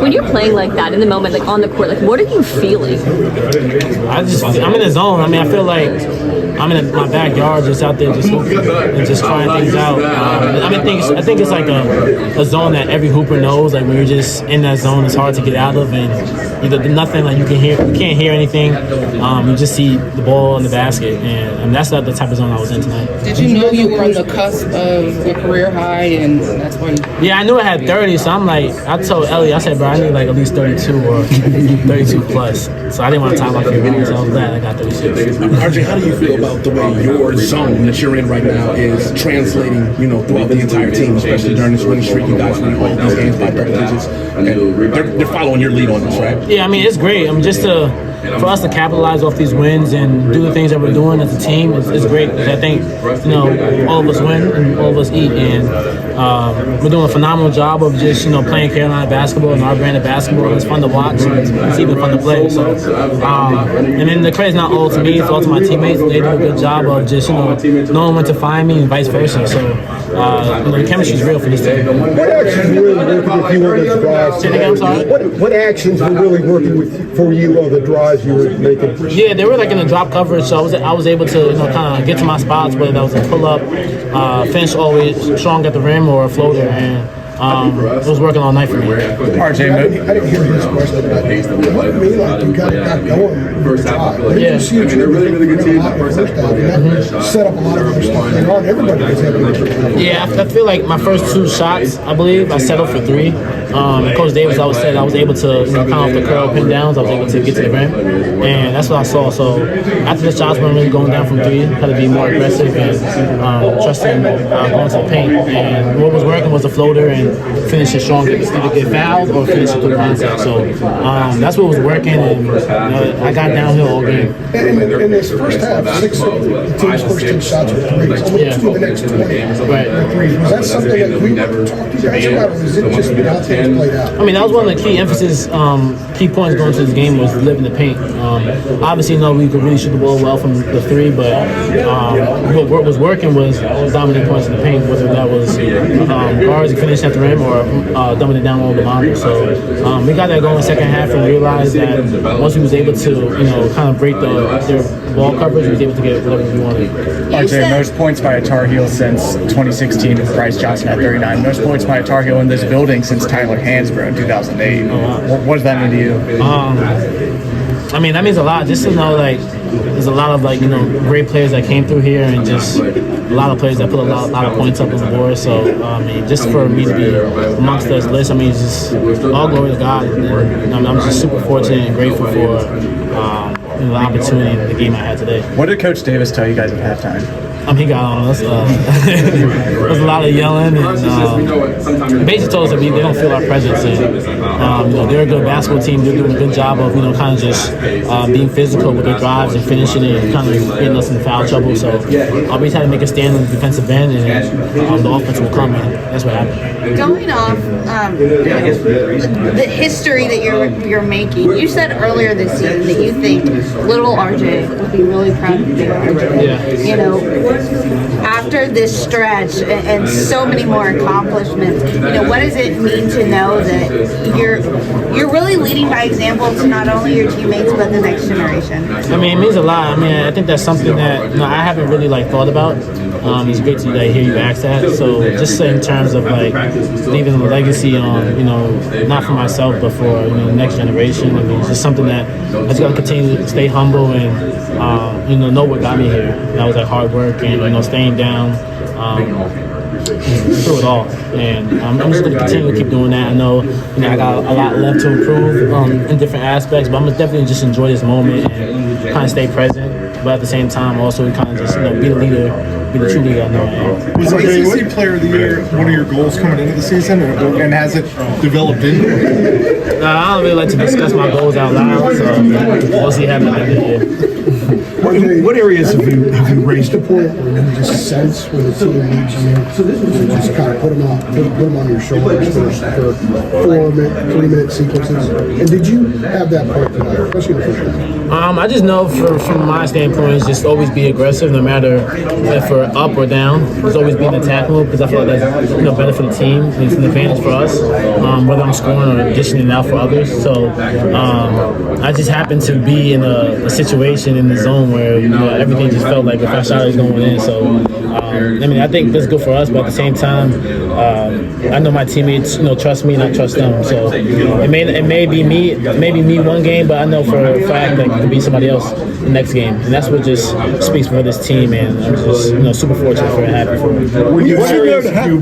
When you're playing like that in the moment, like on the court, like what are you feeling? I'm in the zone. I mean, I feel like I'm in my backyard, just out there, just hooping and just trying things out. I think it's like a zone that every hooper knows. Like when you're just in that zone, it's hard to get out of, and nothing like you can't hear anything. You just see the ball in the basket, and that's not the type of zone I was in tonight. Did you know you were on the cusp of a career high, and that's why? Yeah, I knew I had 30, so I'm like, I told Ellie, I said, bro, I need like at least 32 or 32 plus. So I didn't want to time my career, so I was glad I got 36. RJ, how do you feel about the way your zone that you're in right now is translating, throughout the entire team, especially during this winning streak? You guys win all these games by double digits, and they're following your lead on this, right? Yeah, I mean, it's great. I mean, for us to capitalize off these wins and do the things that we're doing as a team, it's great. Because I think, all of us win and all of us eat, and we're doing a phenomenal job of just, playing Carolina basketball and our brand of basketball. It's fun to watch. It's even fun to play. So, and then the credit's not all to me; it's all to my teammates. They do a good job of just, knowing when to find me and vice versa. So, the chemistry's real for this team. What actions were really working with you on those drives? Say it again, I'm sorry? What actions were really working for you on the drives you were making? Yeah, they were like in the drop coverage, so I was able to kind of get to my spots, whether that was a pull up, finish always strong at the rim, or a floater, and it was working all night for me. RJ, I didn't hear his question, but it looked to me like you got going first half. Yeah, they're really good team. First half, and that set up a lot of other stuff. Everybody was having. Yeah, I feel like my first two shots, I believe, I settled for three. Coach Davis always said I was able to, kind of off the curl, pin downs, I was able to get to the rim, and that's what I saw. So after the shots weren't really going down from three, had to be more aggressive and trusting going to the paint. And what was working was the floater and finishing strong, either get fouled or finish it through contact. So that's what was working, and I got downhill all game. In this first half, the team's first 10 shots were threes. Only 2 of the next 20 were threes. Was that something that we talked to you guys about, or was it just how things played out? I mean, that was one of the key emphasis, key points going to this game was living the paint. Obviously, we could really shoot the ball well from the three, but what was working was dominant points in the paint, whether that was guards finishing at the rim or dumbing it down all the line. So we got that going in the second half and realized that once we was able to, kind of break their ball coverage, we was able to get whatever we wanted. RJ, most points by a Tar Heel since 2016 with Bryce Johnson at 39. Most points by a Tar Heel in this building since Tyler Hansbrough in 2008. What does that mean to you? I mean, that means a lot. Just to know, there's a lot of great players that came through here, and just a lot of players that put a lot of points up on the board. So I mean, just for me to be amongst this list, I mean, it's just all glory to God. And I'm just super fortunate and grateful for the opportunity and the game I had today. What did Coach Davis tell you guys at halftime? He got on us. There was a lot of yelling, and basically told us that they don't feel our presence. And they're a good basketball team. They're doing a good job of kind of just being physical with their drives and finishing it and kind of getting us in foul trouble. So we had to make a stand on the defensive end, and the offense will come, and that's what happened. Going off the history that you're making, you said earlier this season that you think little RJ would be really proud of big RJ. Yeah. After this stretch and so many more accomplishments, what does it mean to know that you're really leading by example to not only your teammates but the next generation? I mean, it means a lot. I mean, I think that's something that I haven't really thought about. It's great to hear you ask that. So just in terms of leaving a legacy on, not for myself but for the next generation. I mean, it's just something that I just got to continue to stay humble and know what got me here. That was hard work and staying down through it all. And I'm just going to continue to keep doing that. I know I got a lot left to improve in different aspects, but I'm going to definitely just enjoy this moment and kind of stay present. But at the same time, also kind of just be the leader, be the true leader I know I am. Was ACC Player of the Year one of your goals coming into the season, and has it developed into it? I don't really like to discuss my goals out loud, so we'll see what happens at the end of the year. What areas have you raised the point where you just sense when the team needs you to just kind of put them on your shoulders for 3-minute sequences? And did you have that point tonight, especially in the first half? I just know from my standpoint is just always be aggressive no matter if we're up or down. Just always be in attack mode because I feel like that's better for the team. It's an advantage for us, whether I'm scoring or dishing it out for others. So I just happened to be in a situation in the zone where everything just felt like if our shot is going in. So I think that's good for us, but at the same time, I know my teammates trust me and I trust them. So it may be me one game, but I know for a fact that it could be somebody else the next game, and that's what just speaks for this team. And I'm just super fortunate for it happening for me. Were you serious?